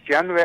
96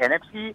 NFC,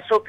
SOP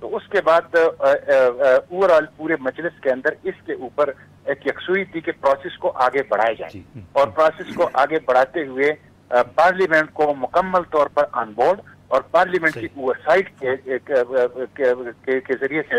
تو اس کے بعد اوور آل پورے مجلس کے اندر اس کے اوپر ایک یکسوئی تھی کہ پروسیس کو آگے بڑھایا جائے، اور پروسیس کو آگے بڑھاتے ہوئے پارلیمنٹ کو مکمل طور پر آن بورڈ اور پارلیمنٹ کی اوور سائٹ کے ذریعے سے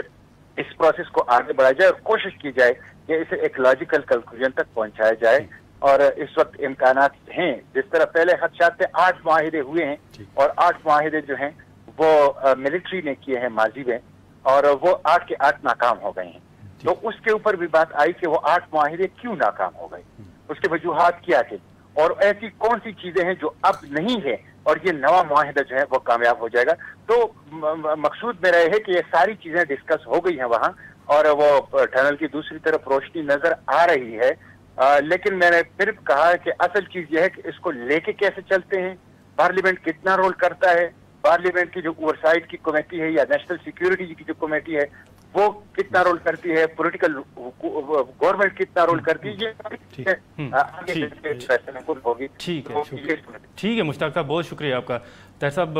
اس پروسیس کو آگے بڑھایا جائے اور کوشش کی جائے کہ اسے ایک لاجیکل کنکلوژن تک پہنچایا جائے. اور اس وقت امکانات ہیں، جس طرح پہلے خدشات سے 8 معاہدے ہوئے ہیں، اور 8 معاہدے جو ہیں وہ ملٹری نے کیے ہیں ماضی میں، اور وہ 8 کے 8 ناکام ہو گئے ہیں. تو اس کے اوپر بھی بات آئی کہ وہ 8 معاہدے کیوں ناکام ہو گئے، اس کے وجوہات کیا تھے، اور ایسی کون سی چیزیں ہیں جو اب نہیں ہے اور یہ نیا معاہدہ جو ہے وہ کامیاب ہو جائے گا. تو مقصود میرا یہ ہے کہ یہ ساری چیزیں ڈسکس ہو گئی ہیں وہاں، اور وہ ٹنل کی دوسری طرف روشنی نظر آ رہی ہے. لیکن میں نے پھر کہا کہ اصل چیز یہ ہے کہ اس کو لے کے کیسے چلتے ہیں، پارلیمنٹ کتنا رول کرتا ہے، پارلیمنٹ کی جو اوور سائٹ کی کمیٹی ہے یا نیشنل سیکیورٹی کی جو کمیٹی ہے وہ کتنا رول کرتی ہے، پولیٹیکل گورنمنٹ کتنا رول کرتی ہے، ٹھیک ہے. مشتاق صاحب بہت شکریہ آپ کا. طاہر صاحب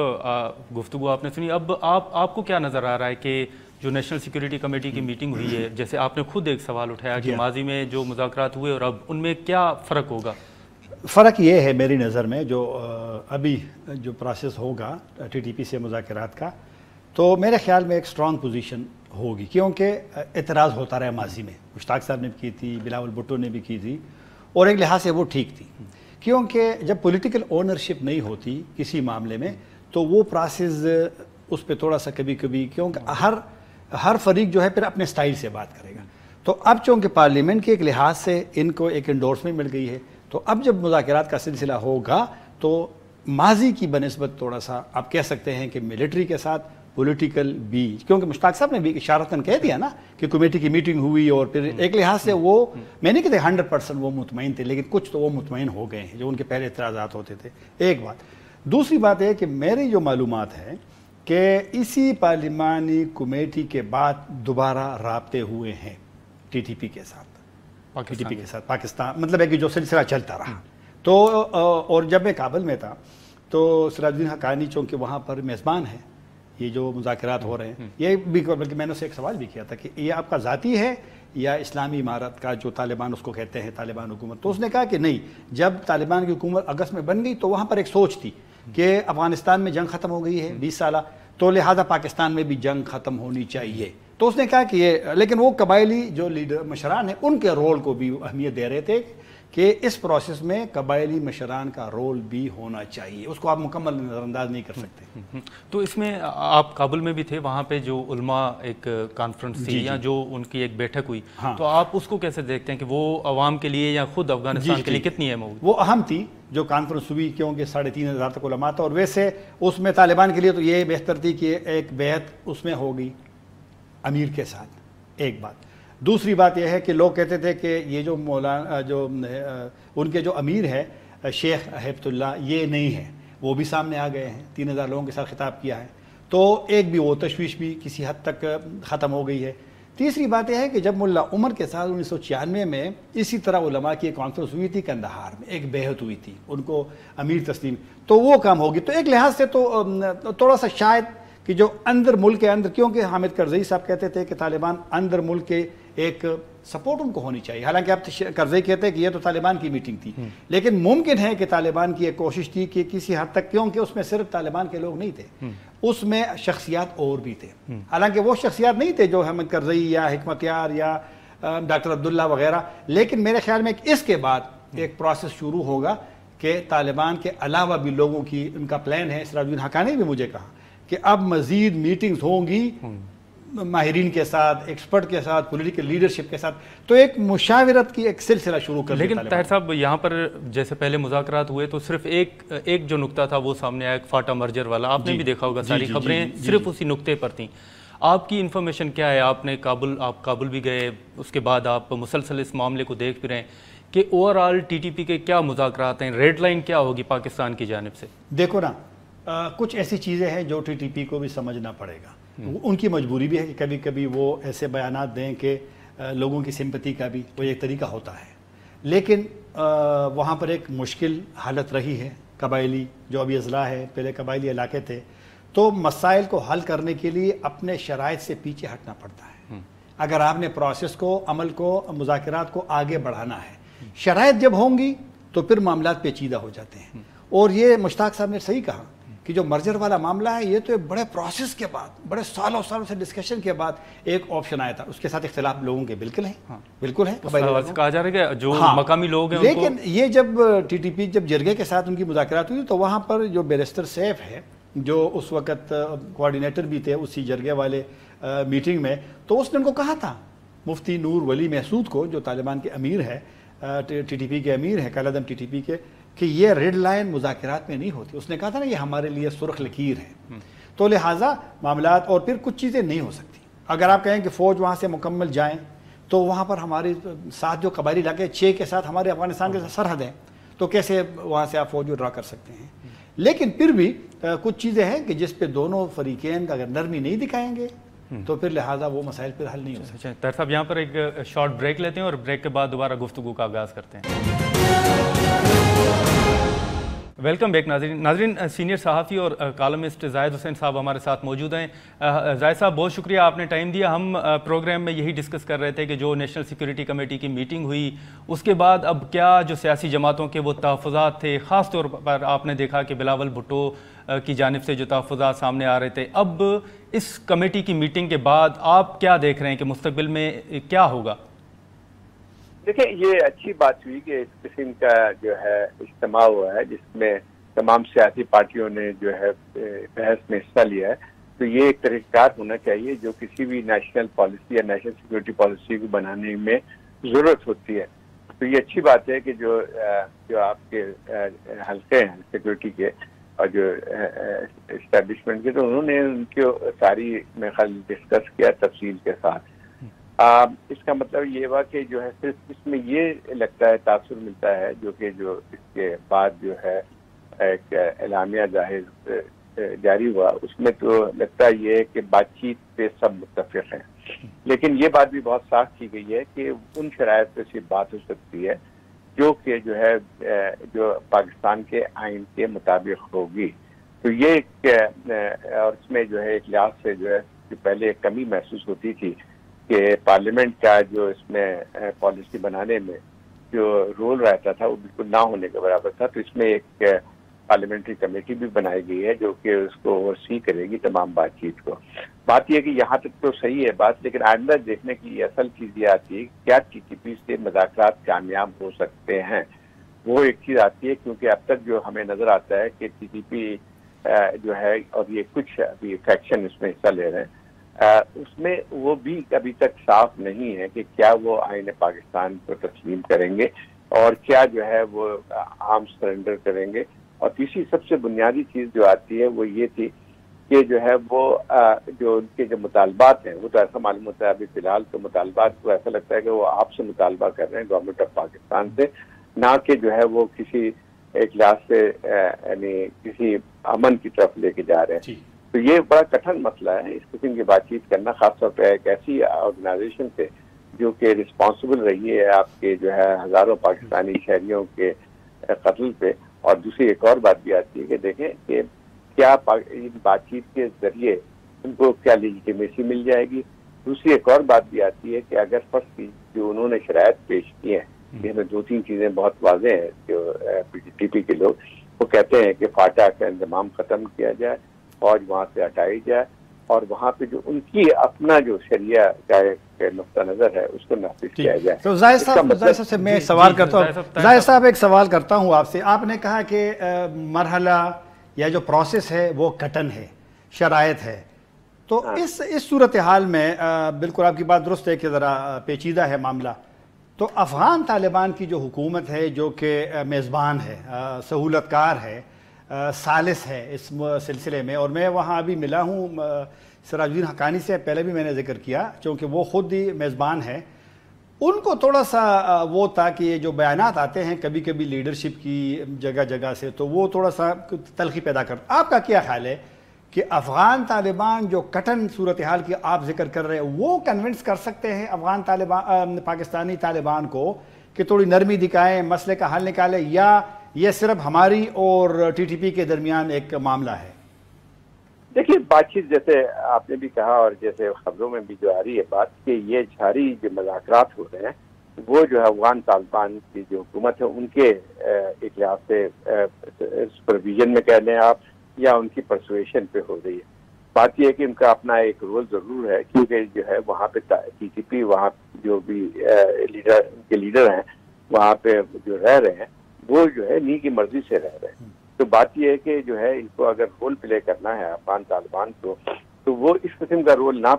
گفتگو آپ نے سنی. اب آپ کو کیا نظر آ رہا ہے کہ جو نیشنل سیکیورٹی کمیٹی کی میٹنگ ہوئی ہے، جیسے آپ نے خود ایک سوال اٹھایا کہ ماضی میں جو مذاکرات ہوئے اور اب ان میں کیا فرق ہوگا؟ فرق یہ ہے میری نظر میں، جو ابھی جو پروسیس ہوگا ٹی ٹی پی سے مذاکرات کا، تو میرے خیال میں ایک اسٹرانگ پوزیشن ہوگی، کیونکہ اعتراض ہوتا رہا ماضی میں. مشتاق صاحب نے بھی کی تھی، بلاول بھٹو نے بھی کی تھی، اور ایک لحاظ سے وہ ٹھیک تھی، کیونکہ جب پولیٹیکل اونرشپ نہیں ہوتی کسی معاملے میں تو وہ پروسیس اس پہ تھوڑا سا کبھی کبھی، کیونکہ ہر فریق جو ہے پھر اپنے سٹائل سے بات کرے گا. تو اب چونکہ پارلیمنٹ کے ایک لحاظ سے ان کو ایک انڈورسمنٹ مل گئی ہے، تو اب جب مذاکرات کا سلسلہ ہوگا تو ماضی کی بنسبت تھوڑا سا آپ کہہ سکتے ہیں کہ ملٹری کے ساتھ پولیٹیکل بھی، کیونکہ مشتاق صاحب نے بھی اشارتاً کہہ دیا نا کہ کمیٹی کی میٹنگ ہوئی اور پھر ایک لحاظ سے وہ، میں نہیں کہتے 100% وہ مطمئن تھے، لیکن کچھ تو وہ مطمئن ہو گئے ہیں جو ان کے پہلے اعتراضات ہوتے تھے. ایک بات. دوسری بات ہے کہ میری جو معلومات ہے کہ اسی پارلیمانی کمیٹی کے بعد دوبارہ رابطے ہوئے ہیں ٹی ٹی پی کے ساتھ، ٹی ٹی پی کے ساتھ پاکستان، مطلب ہے کہ جو سلسلہ چلتا رہا. تو اور جب میں کابل میں تھا تو سراج الدین حقانی چونکہ وہاں پر میزبان ہے یہ جو مذاکرات ہو رہے ہیں، یہ بھی، بلکہ میں نے اسے ایک سوال بھی کیا تھا کہ یہ آپ کا ذاتی ہے یا اسلامی امارت کا جو طالبان اس کو کہتے ہیں طالبان حکومت؟ تو اس نے کہا کہ نہیں، جب طالبان کی حکومت اگست میں بن گئی تو وہاں پر ایک سوچ تھی کہ افغانستان میں جنگ ختم ہو گئی ہے 20 سالہ، تو لہذا پاکستان میں بھی جنگ ختم ہونی چاہیے. تو اس نے کہا کہ یہ، لیکن وہ قبائلی جو لیڈر مشران ہیں ان کے رول کو بھی اہمیت دے رہے تھے کہ اس پروسیس میں قبائلی مشران کا رول بھی ہونا چاہیے، اس کو آپ مکمل نظر انداز نہیں کر سکتے. تو اس میں آپ کابل میں بھی تھے، وہاں پہ جو علماء ایک کانفرنس تھی یا جو ان کی ایک بیٹھک ہوئی، تو آپ اس کو کیسے دیکھتے ہیں کہ وہ عوام کے لیے یا خود افغانستان کے لیے کتنی اہم ہوگی؟ وہ اہم تھی جو کانفرنس ہوئی، کیونکہ 3,500 تک علماء تھا، اور ویسے اس میں طالبان کے لیے تو یہ بہتر تھی کہ ایک بیعت اس میں ہوگی امیر کے ساتھ. ایک بات. دوسری بات یہ ہے کہ لوگ کہتے تھے کہ یہ جو مولانا جو ان کے جو امیر ہے شیخ ہیبت اللہ یہ نہیں ہے، وہ بھی سامنے آ گئے ہیں، 3,000 لوگوں کے ساتھ خطاب کیا ہے، تو ایک بھی وہ تشویش بھی کسی حد تک ختم ہو گئی ہے. تیسری بات یہ ہے کہ جب ملا عمر کے ساتھ 1996 میں اسی طرح علماء کی ایک کانفرنس ہوئی تھی قندھار میں، ایک بیعت ہوئی تھی، ان کو امیر تسلیم، تو وہ کام ہوگی. تو ایک لحاظ سے تو تھوڑا سا شاید کہ جو اندر ملک کے اندر، کیونکہ حامد کرزئی صاحب کہتے تھے کہ طالبان اندر ملک کے ایک سپورٹ ان کو ہونی چاہیے، حالانکہ اب کرزئی کہتے ہیں کہ یہ تو طالبان کی میٹنگ تھی، لیکن ممکن ہے کہ طالبان کی ایک کوشش تھی کہ کسی حد تک، کیونکہ اس میں صرف طالبان کے لوگ نہیں تھے، اس میں شخصیات اور بھی تھے، حالانکہ وہ شخصیات نہیں تھے جو حامد کرزئی یا حکمت یار یا ڈاکٹر عبداللہ وغیرہ، لیکن میرے خیال میں اس کے بعد ایک پروسیس شروع ہوگا کہ طالبان کے علاوہ بھی لوگوں کی، ان کا پلان ہے. سراج الدین حقانی نے بھی مجھے کہا کہ اب مزید میٹنگز ہوں گی ماہرین کے ساتھ، ایکسپرٹ کے ساتھ، پولیٹیکل لیڈرشپ کے ساتھ، تو ایک مشاورت کی ایک سلسلہ شروع کر دیا. لیکن طاہر صاحب یہاں پر جیسے پہلے مذاکرات ہوئے تو صرف ایک جو نقطہ تھا وہ سامنے آیا، فاٹا مرجر والا، آپ نے بھی دیکھا ہوگا ساری خبریں صرف اسی نقطے پر تھیں. آپ کی انفارمیشن کیا ہے؟ آپ کابل بھی گئے، اس کے بعد آپ مسلسل اس معاملے کو دیکھ بھی رہے ہیں کہ over all T T P کے کیا مذاکرات ہیں، ریڈ لائن کیا ہوگی پاکستان کی جانب سے؟ دیکھو نا، کچھ ایسی چیزیں ہیں جو ٹی ٹی پی کو بھی سمجھنا پڑے گا، ان کی مجبوری بھی ہے کہ کبھی کبھی وہ ایسے بیانات دیں کہ لوگوں کی سمپتی کا بھی وہ ایک طریقہ ہوتا ہے، لیکن وہاں پر ایک مشکل حالت رہی ہے قبائلی جو ابھی اضلاع ہے، پہلے قبائلی علاقے تھے، تو مسائل کو حل کرنے کے لیے اپنے شرائط سے پیچھے ہٹنا پڑتا ہے. اگر آپ نے پروسیس کو، عمل کو، مذاکرات کو آگے بڑھانا ہے، شرائط جب ہوں گی تو پھر معاملات پیچیدہ ہو جاتے ہیں. اور یہ مشتاق صاحب نے صحیح کہا کہ جو مرجر والا معاملہ ہے یہ تو ایک بڑے پروسیس کے بعد، بڑے سالوں سے ڈسکشن کے بعد ایک آپشن آیا تھا. اس کے ساتھ اختلاف لوگوں کے بالکل ہیں، بالکل ہیں، کہا جا رہا ہے کہ جو مقامی لوگ ہیں. لیکن یہ جب ٹی ٹی پی جب جرگے کے ساتھ ان کی مذاکرات ہوئی تو وہاں پر جو بیرسٹر سیف ہے، جو اس وقت کوارڈینیٹر بھی تھے اسی جرگے والے میٹنگ میں، تو اس نے ان کو کہا تھا، مفتی نور ولی محسود کو، جو طالبان کے امیر ہے، ٹی ٹی پی کے امیر ہیں، قائد ٹی ٹی پی کے، کہ یہ ریڈ لائن مذاکرات میں نہیں ہوتی. اس نے کہا تھا نا یہ ہمارے لیے سرخ لکیر ہے. تو لہٰذا معاملات اور پھر کچھ چیزیں نہیں ہو سکتی. اگر آپ کہیں کہ فوج وہاں سے مکمل جائیں تو وہاں پر ہمارے ساتھ جو قبائلی علاقے 6 کے ساتھ ہمارے افغانستان کے سرحد ہیں، تو کیسے وہاں سے آپ فوج ڈرا کر سکتے ہیں. لیکن پھر بھی کچھ چیزیں ہیں کہ جس پہ دونوں فریقین اگر نرمی نہیں دکھائیں گے تو پھر لہٰذا وہ مسائل پھر حل نہیں ہو سکتے. طاہر صاحب یہاں پر ایک شارٹ بریک لیتے ہیں اور بریک کے بعد دوبارہ گفتگو کا آغاز کرتے ہیں. ویلکم بیک ناظرین. سینئر صحافی اور کالمسٹ زاہد حسین صاحب ہمارے ساتھ موجود ہیں. زاہد صاحب بہت شکریہ، آپ نے ٹائم دیا. ہم پروگرام میں یہی ڈسکس کر رہے تھے کہ جو نیشنل سیکورٹی کمیٹی کی میٹنگ ہوئی اس کے بعد اب کیا جو سیاسی جماعتوں کے وہ تحفظات تھے، خاص طور پر آپ نے دیکھا کہ بلاول بھٹو کی جانب سے جو تحفظات سامنے آ رہے تھے، اب اس کمیٹی کی میٹنگ کے بعد آپ کیا دیکھ رہے ہیں کہ مستقبل میں کیا ہوگا؟ دیکھیں، یہ اچھی بات ہوئی کہ اس قسم کا جو ہے اجتماع ہوا ہے جس میں تمام سیاسی پارٹیوں نے جو ہے بحث میں حصہ لیا ہے. تو یہ ایک طریقہ کار ہونا چاہیے جو کسی بھی نیشنل پالیسی یا نیشنل سیکورٹی پالیسی کو بنانے میں ضرورت ہوتی ہے. تو یہ اچھی بات ہے کہ جو آپ کے حلقے ہیں سیکورٹی کے اور جو اسٹیبلشمنٹ کے، تو انہوں نے ان کی ساری میں خیال ڈسکس کیا تفصیل کے ساتھ. اس کا مطلب یہ ہوا کہ جو ہے صرف اس میں یہ لگتا ہے، تاثر ملتا ہے جو اس کے بعد جو ہے ایک اعلامیہ جاری ہوا، اس میں تو لگتا یہ ہے کہ بات چیت پہ سب متفق ہیں. لیکن یہ بات بھی بہت صاف کی گئی ہے کہ ان شرائط پہ صرف بات ہو سکتی ہے جو کہ جو ہے جو پاکستان کے آئین کے مطابق ہوگی. تو یہ اور اس میں جو ہے ایک لحاظ سے جو ہے پہلے ایک کمی محسوس ہوتی تھی کہ پارلیمنٹ کا جو اس میں پالیسی بنانے میں جو رول رہتا تھا وہ بالکل نہ ہونے کے برابر تھا. تو اس میں ایک پارلیمنٹری کمیٹی بھی بنائی گئی ہے جو کہ اس کو اوورسی کرے گی تمام بات چیت کو. بات یہ کہ یہاں تک تو صحیح ہے بات، لیکن آئندہ دیکھنے کی اصل چیز یہ آتی ہے کیا ٹی ٹی پی سے مذاکرات کامیاب ہو سکتے ہیں. وہ ایک چیز آتی ہے کیونکہ اب تک جو ہمیں نظر آتا ہے کہ ٹی ٹی پی جو ہے اور یہ کچھ ابھی فیکشن اس میں حصہ لے رہے ہیں، اس میں وہ بھی ابھی تک صاف نہیں ہے کہ کیا وہ آئین پاکستان کو تسلیم کریں گے اور کیا جو ہے وہ آرم سرنڈر کریں گے. اور تیسری سب سے بنیادی چیز جو آتی ہے وہ یہ تھی کہ جو ہے وہ جو ان کے جو مطالبات ہیں وہ تو ایسا معلوم ہوتا ہے ابھی فی الحال تو مطالبات کو ایسا لگتا ہے کہ وہ آپ سے مطالبہ کر رہے ہیں گورنمنٹ آف پاکستان سے، نہ کہ جو ہے وہ کسی ایک لحاظ سے یعنی کسی امن کی طرف لے کے جا رہے ہیں. تو یہ بڑا کٹھن مسئلہ ہے اس قسم کی بات چیت کرنا، خاص طور پہ ایک ایسی آرگنائزیشن سے جو کہ رسپانسبل رہی ہے آپ کے جو ہے ہزاروں پاکستانی شہریوں کے قتل پہ. اور دوسری ایک اور بات بھی آتی ہے کہ دیکھیں کہ کیا بات چیت کے ذریعے ان کو کیا لیجیٹیمیسی مل جائے گی. دوسری ایک اور بات بھی آتی ہے کہ اگر فرسٹ جو انہوں نے شرائط پیش کی ہیں، جس میں 2-3 چیزیں بہت واضح ہیں، جو پی ٹی پی کے لوگ وہ کہتے ہیں کہ فاٹا کا انضمام ختم کیا جائے، فوج وہاں سے ہٹائی جائے اور وہاں پہ جو ان کی اپنا جو شریعہ کا نقطہ نظر ہے اس کو نافذ کیا جائے. تو زاہد صاحب سے میں ایک سوال کرتا ہوں. زاہد صاحب ایک سوال کرتا ہوں آپ سے. آپ نے کہا کہ مرحلہ یا جو پروسیس ہے وہ کٹن ہے، شرائط ہے. تو اس صورتحال میں بالکل آپ کی بات درست ہے کہ ذرا پیچیدہ ہے معاملہ. تو افغان طالبان کی جو حکومت ہے جو کہ میزبان ہے، سہولت کار ہے، ثالث ہے اس سلسلے میں، اور میں وہاں ابھی ملا ہوں سراج الدین حقانی سے، پہلے بھی میں نے ذکر کیا چونکہ وہ خود ہی میزبان ہے. ان کو تھوڑا سا وہ تھا کہ یہ جو بیانات آتے ہیں کبھی کبھی لیڈرشپ کی جگہ جگہ سے تو وہ تھوڑا سا تلخی پیدا کرتا. آپ کا کیا خیال ہے کہ افغان طالبان جو کٹن صورتحال کی آپ ذکر کر رہے ہیں وہ کنونس کر سکتے ہیں افغان طالبان پاکستانی طالبان کو کہ تھوڑی نرمی دکھائیں، مسئلے کا حل نکالیں، یا یہ صرف ہماری اور ٹی ٹی پی کے درمیان ایک معاملہ ہے؟ دیکھیے بات چیت جیسے آپ نے بھی کہا اور جیسے خبروں میں بھی جو آ رہی ہے بات کہ یہ جاری جو مذاکرات ہو رہے ہیں وہ جو ہے افغان طالبان کی جو حکومت ہے ان کے ایک لحاظ سے سپرویژن میں کہہ لیں آپ یا ان کی پرسویشن پہ ہو رہی ہے. بات یہ ہے کہ ان کا اپنا ایک رول ضرور ہے کیونکہ جو ہے وہاں پہ ٹی ٹی پی وہاں جو بھی لیڈر ہیں وہاں پہ جو رہ رہے ہیں وہ جو ہے انہی کی مرضی سے رہ رہے ہیں. تو بات یہ ہے کہ جو ہے ان کو اگر رول پلے کرنا ہے افغان طالبان کو تو وہ اس قسم کا رول نہ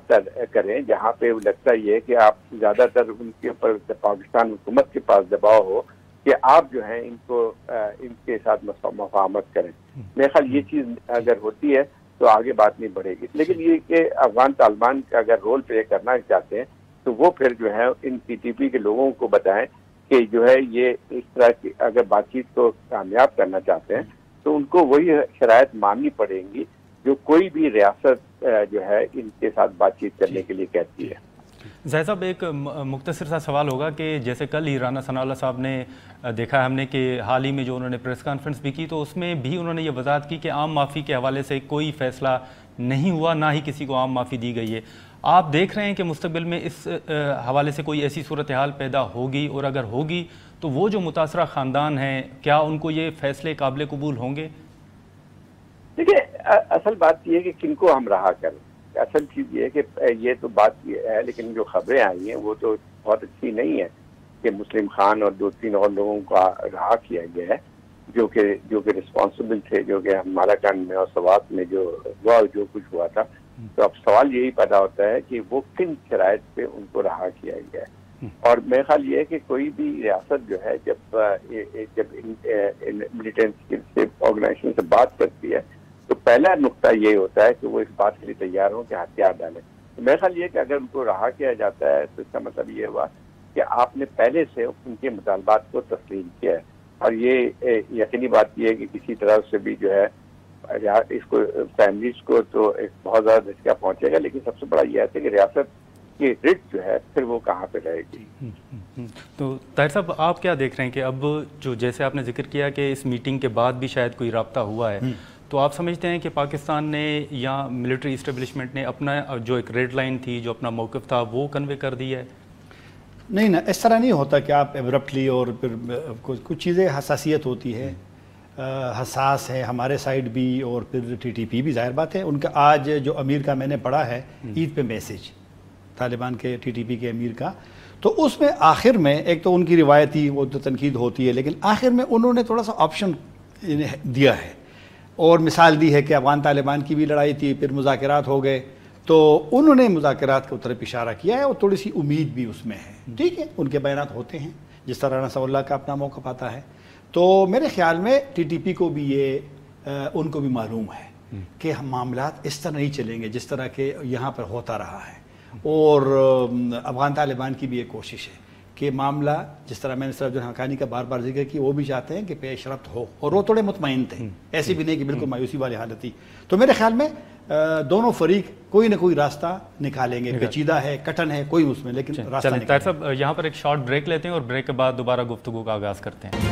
کریں جہاں پہ لگتا یہ ہے کہ آپ زیادہ تر ان کے اوپر پاکستان حکومت کے پاس دباؤ ہو کہ آپ جو ہے ان کو ان کے ساتھ مفاہمت کریں. میرے خیال یہ چیز اگر ہوتی ہے تو آگے بات نہیں بڑھے گی. لیکن یہ کہ افغان طالبان کا اگر رول پلے کرنا چاہتے ہیں تو وہ پھر جو ہے ان ٹی ٹی پی کے لوگوں کو بتائیں کہ جو ہے یہ اس طرح کی اگر بات چیت کو کامیاب کرنا چاہتے ہیں تو ان کو وہی شرائط ماننی پڑیں گی جو کوئی بھی ریاست جو ہے ان کے ساتھ بات چیت کرنے کے لیے کہتی ہے. زاہد صاحب ایک مختصر سا سوال ہوگا کہ جیسے کل ہی رانا ثناء اللہ صاحب نے دیکھا ہے ہم نے کہ حال ہی میں جو انہوں نے پریس کانفرنس بھی کی تو اس میں بھی انہوں نے یہ وضاحت کی کہ عام معافی کے حوالے سے کوئی فیصلہ نہیں ہوا نہ ہی کسی کو عام معافی دی گئی ہے. آپ دیکھ رہے ہیں کہ مستقبل میں اس حوالے سے کوئی ایسی صورتحال پیدا ہوگی اور اگر ہوگی تو وہ جو متاثرہ خاندان ہیں کیا ان کو یہ فیصلے قابل قبول ہوں گے؟ دیکھیے اصل بات یہ ہے کہ کن کو ہم رہا کریں. اصل چیز یہ ہے کہ یہ تو بات یہ ہے لیکن جو خبریں آئی ہیں وہ تو بہت اچھی نہیں ہے کہ مسلم خان اور 2-3 اور لوگوں کو رہا کیا گیا ہے جو کہ رسپانسبل تھے جو کہ ہمارا کان میں اور سوات میں جو ہوا جو کچھ ہوا تھا. تو اب سوال یہی پیدا ہوتا ہے کہ وہ کن شرائط پہ ان کو رہا کیا گیا ہے. اور میرا خیال یہ ہے کہ کوئی بھی ریاست جو ہے جب ملیٹنٹ آرگنائزیشن سے بات کرتی ہے تو پہلا نقطہ یہ ہوتا ہے کہ وہ اس بات کے لیے تیار ہوں کہ ہتھیار ڈالیں. تو میرا خیال یہ کہ اگر ان کو رہا کیا جاتا ہے تو اس کا مطلب یہ ہوا کہ آپ نے پہلے سے ان کے مطالبات کو تسلیم کیا ہے. اور یہ یقینی بات یہ ہے کہ کسی طرح سے بھی جو ہے اس کو فیملیز کو تو ایک بہت زیادہ دھچکا پہنچے گا لیکن سب سے بڑا یہ ہے کہ ریاست کی رٹ جو ہے پھر وہ کہاں پہ رہے گی. تو طاہر صاحب آپ کیا دیکھ رہے ہیں کہ اب جو جیسے آپ نے ذکر کیا کہ اس میٹنگ کے بعد بھی شاید کوئی رابطہ ہوا ہے تو آپ سمجھتے ہیں کہ پاکستان نے یا ملٹری اسٹیبلشمنٹ نے اپنا جو ایک ریڈ لائن تھی جو اپنا موقف تھا وہ کنوے کر دی ہے؟ نہیں نا اس طرح نہیں ہوتا کہ آپ ایبرپٹلی اور پھر کچھ چیزیں حساسیت ہوتی ہے حساس ہے ہمارے سائڈ بھی اور پھر ٹی ٹی پی بھی ظاہر بات ہے. ان کا آج جو امیر کا میں نے پڑھا ہے عید پہ میسیج طالبان کے ٹی ٹی پی کے امیر کا تو اس میں آخر میں ایک تو ان کی روایتی وہ تو تنقید ہوتی ہے لیکن آخر میں انہوں نے تھوڑا سا آپشن دیا ہے اور مثال دی ہے کہ افغان طالبان کی بھی لڑائی تھی پھر مذاکرات ہو گئے تو انہوں نے مذاکرات کی طرف اشارہ کیا ہے اور تھوڑی سی امید بھی اس میں ہے. ٹھیک ہے ان کے بیانات ہوتے ہیں جس طرح رانا ثناء اللہ کا اپنا موقف آتا ہے تو میرے خیال میں ٹی ٹی پی کو بھی یہ ان کو بھی معلوم ہے کہ ہم معاملات اس طرح نہیں چلیں گے جس طرح کہ یہاں پر ہوتا رہا ہے. اور افغان طالبان کی بھی ایک کوشش ہے کہ معاملہ جس طرح میں نے صرف جو حقانی کا بار بار ذکر کی وہ بھی چاہتے ہیں کہ پیش رفت ہو اور وہ تھوڑے مطمئن تھے ایسی بھی نہیں کہ بالکل مایوسی والی حالت تھی. تو میرے خیال میں دونوں فریق کوئی نہ کوئی راستہ نکالیں گے. پیچیدہ ہے کٹن ہے کوئی اس میں لیکن راستہ نکالیں گے. طاہر صاحب یہاں پر ایک شارٹ بریک لیتے ہیں اور بریک کے بعد دوبارہ گفتگو کا آغاز کرتے ہیں.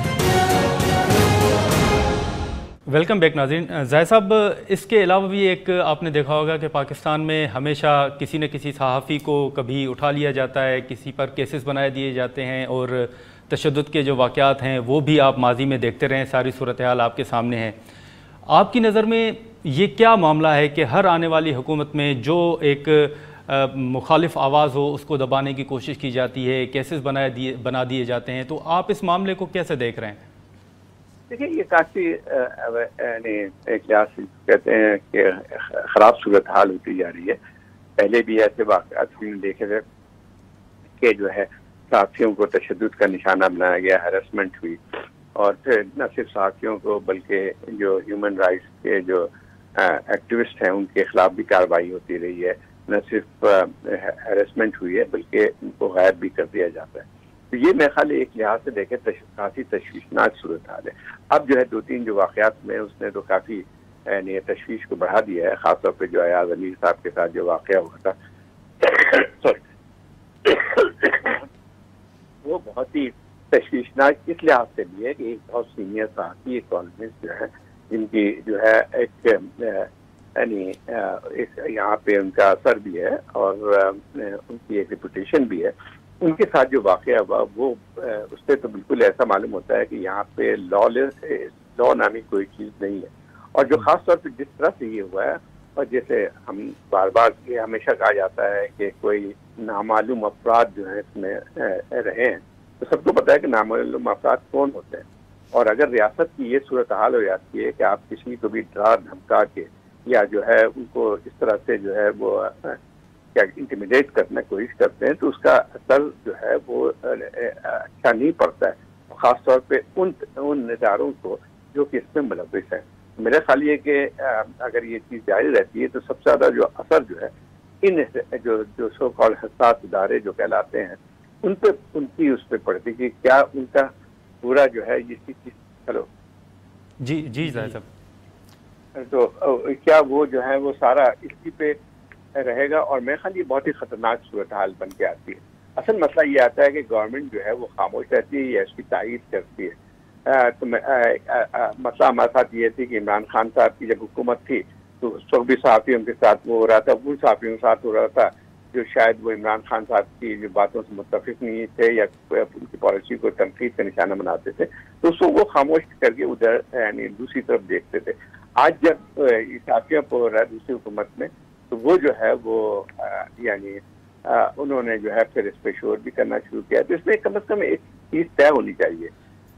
ویلکم بیک ناظرین. زاہد صاحب اس کے علاوہ بھی ایک آپ نے دیکھا ہوگا کہ پاکستان میں ہمیشہ کسی نہ کسی صحافی کو کبھی اٹھا لیا جاتا ہے کسی پر کیسز بنائے دیے جاتے ہیں اور تشدد کے جو واقعات ہیں وہ بھی آپ ماضی میں دیکھتے رہے ہیں. ساری صورتحال آپ کے سامنے ہے. آپ کی نظر میں یہ کیا معاملہ ہے کہ ہر آنے والی حکومت میں جو ایک مخالف آواز ہو اس کو دبانے کی کوشش کی جاتی ہے کیسز بنا دیے جاتے ہیں تو آپ اس معاملے کو کیسے دیکھ رہے ہیں؟ دیکھیں یہ کافی ایک لحاظ سے کہتے ہیں کہ خراب صورتحال ہوتی جا رہی ہے. پہلے بھی ایسے واقعات ہم نے دیکھے تھے کہ جو ہے صحافیوں کو تشدد کا نشانہ بنایا گیا ہیراسمنٹ ہوئی اور پھر نہ صرف صحافیوں کو بلکہ جو ہیومن رائٹس کے جو ایکٹیوسٹ ہیں ان کے خلاف بھی کارروائی ہوتی رہی ہے. نہ صرف ہیراسمنٹ ہوئی ہے بلکہ ان کو غائب بھی کر دیا جاتا ہے. تو یہ میرے خیال ایک لحاظ سے دیکھیں کافی تشویشناک صورتحال ہے. اب جو ہے 2-3 جو واقعات میں اس نے تو کافی تشویش کو بڑھا دیا ہے خاص طور پہ جو ایاز امیر صاحب کے ساتھ جو واقعہ ہوا تھا وہ بہت ہی تشویشناک اس لحاظ سے بھی ہے کہ ایک بہت سینئر صحافی کالمسٹ جو ہے جن کی جو ہے ایک یعنی یہاں پہ ان کا اثر بھی ہے اور ان کی ایک ریپوٹیشن بھی ہے. ان کے ساتھ جو واقعہ ہوا وہ اس سے تو بالکل ایسا معلوم ہوتا ہے کہ یہاں پہ لا نامی کوئی چیز نہیں ہے. اور جو خاص طور پہ جس طرح سے یہ ہوا ہے، اور جیسے ہم بار بار یہ ہمیشہ کہا جاتا ہے کہ کوئی نامعلوم افراد جو ہیں اس میں رہے ہیں، تو سب کو پتہ ہے کہ نامعلوم افراد کون ہوتے ہیں. اور اگر ریاست کی یہ صورتحال ہو جاتی ہے کہ آپ کسی کو بھی ڈرا دھمکا کے یا جو ہے ان کو اس طرح سے جو ہے وہ کیا انٹیمیڈیٹ کرنے کی کوشش کرتے ہیں، تو اس کا اثر جو ہے وہ اچھا نہیں پڑتا ہے، خاص طور پہ ان اداروں کو جو کہ اس میں ملوث ہیں. میرا خیال یہ کہ اگر یہ چیز جاری رہتی ہے تو سب سے زیادہ جو اثر جو ہے ان جو سو کال حساس ادارے جو کہلاتے ہیں ان کی اس پہ پڑتی کہ کیا ان کا پورا جو ہے یہ چیز ہلو جی ظاہر صاحب، تو کیا وہ جو ہے وہ سارا اسی پہ رہے گا. اور میرے خیال یہ بہت ہی خطرناک صورتحال بن کے آتی ہے. اصل مسئلہ یہ آتا ہے کہ گورنمنٹ جو ہے وہ خاموش رہتی ہے یا اس کی تائید کرتی ہے. تو مسئلہ ہمارے ساتھ یہ تھی کہ عمران خان صاحب کی جب حکومت تھی تو اس وقت بھی صحافیوں کے ساتھ وہ ہو رہا تھا، وہ صحافیوں کے ساتھ ہو رہا تھا جو شاید وہ عمران خان صاحب کی جو باتوں سے متفق نہیں تھے یا ان کی پالیسی کو تنقید کا نشانہ بناتے تھے، تو اس کو وہ خاموش کر کے ادھر یعنی دوسری طرف دیکھتے تھے. آج جب صحافیوں کو ہو رہا ہے دوسری حکومت میں تو وہ جو ہے وہ یعنی انہوں نے جو ہے پھر اس پہ شور بھی کرنا شروع کیا. تو اس میں کم از کم ایک چیز طے ہونی چاہیے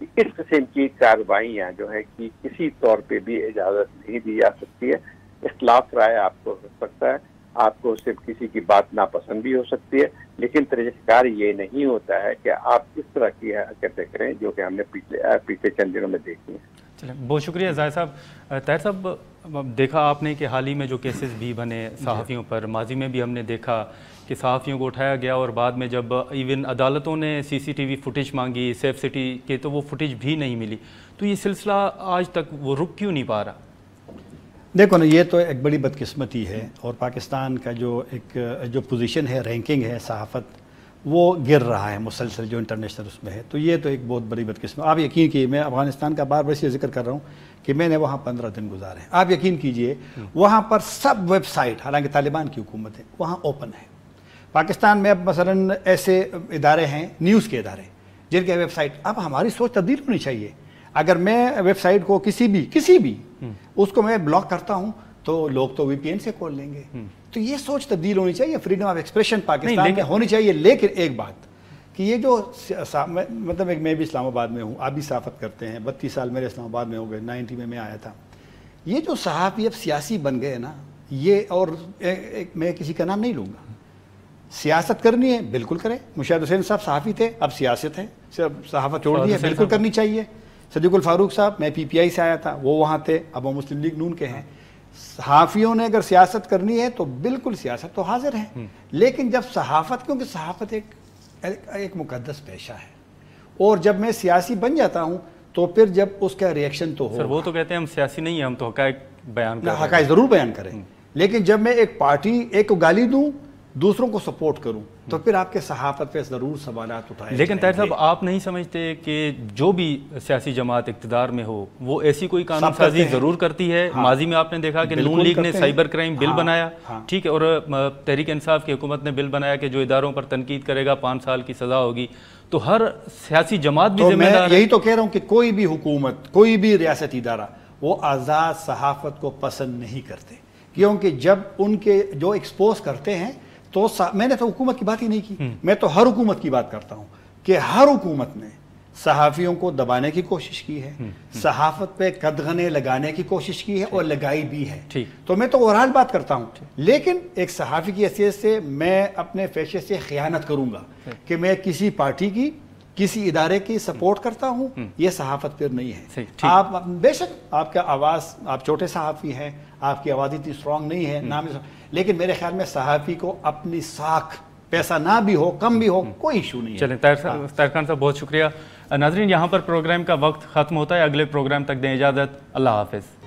کہ اس قسم کی کارروائیاں جو ہے کہ کسی طور پہ بھی اجازت نہیں دی جا سکتی ہے. اختلاف رائے آپ کو ہو سکتا ہے، آپ کو صرف کسی کی بات ناپسند بھی ہو سکتی ہے، لیکن طریقہ کار یہ نہیں ہوتا ہے کہ آپ اس طرح کی حرکتیں کریں جو کہ ہم نے پچھلے چند دنوں میں دیکھی ہیں. چلیں، بہت شکریہ ظاہر صاحب. طاہر صاحب، دیکھا آپ نے کہ حال ہی میں جو کیسز بھی بنے صحافیوں پر، ماضی میں بھی ہم نے دیکھا کہ صحافیوں کو اٹھایا گیا اور بعد میں جب ایون عدالتوں نے CCTV فوٹیج مانگی سیف سٹی کے تو وہ فوٹیج بھی نہیں ملی. تو یہ سلسلہ آج تک وہ رک کیوں نہیں پا رہا؟ دیکھو نا، یہ تو ایک بڑی بدقسمتی ہے اور پاکستان کا جو پوزیشن ہے، رینکنگ ہے صحافت، وہ گر رہا ہے مسلسل جو انٹرنیشنل اس میں ہے. تو یہ تو ایک بہت بڑی بدقسمت. آپ یقین کیجیے، میں افغانستان کا بار بار اس لیے ذکر کر رہا ہوں کہ میں نے وہاں 15 دن گزارے ہیں. آپ یقین کیجیے وہاں پر سب ویب سائٹ، حالانکہ طالبان کی حکومت ہے، وہاں اوپن ہے. پاکستان میں اب مثلاً ایسے ادارے ہیں، نیوز کے ادارے جن کے ویب سائٹ، اب ہماری سوچ تبدیل ہونی چاہیے. اگر میں ویب سائٹ کو کسی بھی اس کو میں بلاک کرتا ہوں تو لوگ تو VPN سے کھول لیں گے. تو یہ سوچ تبدیل ہونی چاہیے، فریڈم آف ایکسپریشن پاکستان میں ہونی چاہیے. لیکن ایک بات کہ یہ جو مطلب میں بھی اسلام آباد میں ہوں، آپ بھی صحافت کرتے ہیں، 32 سال میرے اسلام آباد میں ہو گئے، 90 میں آیا تھا. یہ جو صحافی اب سیاسی بن گئے نا، یہ اور میں کسی کا نام نہیں لوں گا، سیاست کرنی ہے بالکل کرے. مشاہد حسین صاحب صحافی تھے، اب سیاست ہے، صحافت چھوڑ دی ہے، بالکل کرنی چاہیے. صدیق الفاروق صاحب، میں PPI سے آیا تھا، وہ وہاں تھے، اب وہ مسلم لیگ نون کے ہیں. صحافیوں نے اگر سیاست کرنی ہے تو بالکل سیاست تو حاضر ہے. لیکن جب صحافت، کیونکہ صحافت ایک مقدس پیشہ ہے، اور جب میں سیاسی بن جاتا ہوں تو پھر جب اس کا ریئیکشن تو ہو. سر وہ تو کہتے ہیں ہم سیاسی نہیں ہیں، ہم تو حقائق بیان کریں. حقائق ضرور بیان کریں، لیکن جب میں ایک پارٹی ایک کو گالی دوں، دوسروں کو سپورٹ کروں، تو پھر آپ کے صحافت پہ ضرور سوالات اٹھائے. لیکن طاہر صاحب، آپ نہیں سمجھتے کہ جو بھی سیاسی جماعت اقتدار میں ہو وہ ایسی کوئی قانون سازی ضرور کرتی ہے؟ ماضی میں آپ نے دیکھا کہ نون لیگ نے سائبر کرائم بل بنایا، ٹھیک ہے، اور تحریک انصاف کی حکومت نے بل بنایا کہ جو اداروں پر تنقید کرے گا 5 سال کی سزا ہوگی. تو ہر سیاسی جماعت بھی ذمہ دار ہے. یہی تو کہہ رہا ہوں کہ کوئی بھی حکومت، کوئی بھی ریاستی ادارہ وہ آزاد صحافت کو پسند نہیں کرتے، کیونکہ جب ان کے جو ایکسپوز کرتے ہیں تو میں نے تو حکومت کی بات ہی نہیں کی، میں تو ہر حکومت کی بات کرتا ہوں کہ ہر حکومت نے صحافیوں کو دبانے کی کوشش کی ہے، صحافت پہ قدغنیں لگانے کی کوشش کی ہے اور لگائی بھی ہے. تو میں تو اوورال بات کرتا ہوں، لیکن ایک صحافی کی حیثیت سے میں اپنے پیشے سے خیانت کروں گا کہ میں کسی پارٹی کی، کسی ادارے کی سپورٹ کرتا ہوں. یہ صحافت پھر نہیں ہے. آپ بے شک آپ کا آواز، آپ چھوٹے صحافی ہیں، آپ کی آواز اتنی اسٹرانگ نہیں ہے نام، لیکن میرے خیال میں صحافی کو اپنی ساکھ، پیسہ نہ بھی ہو کم بھی ہو، کوئی ایشو نہیں ہے. چلیں طاہر خان صاحب، بہت شکریہ. ناظرین، یہاں پر پروگرام کا وقت ختم ہوتا ہے. اگلے پروگرام تک دیں اجازت. اللہ حافظ.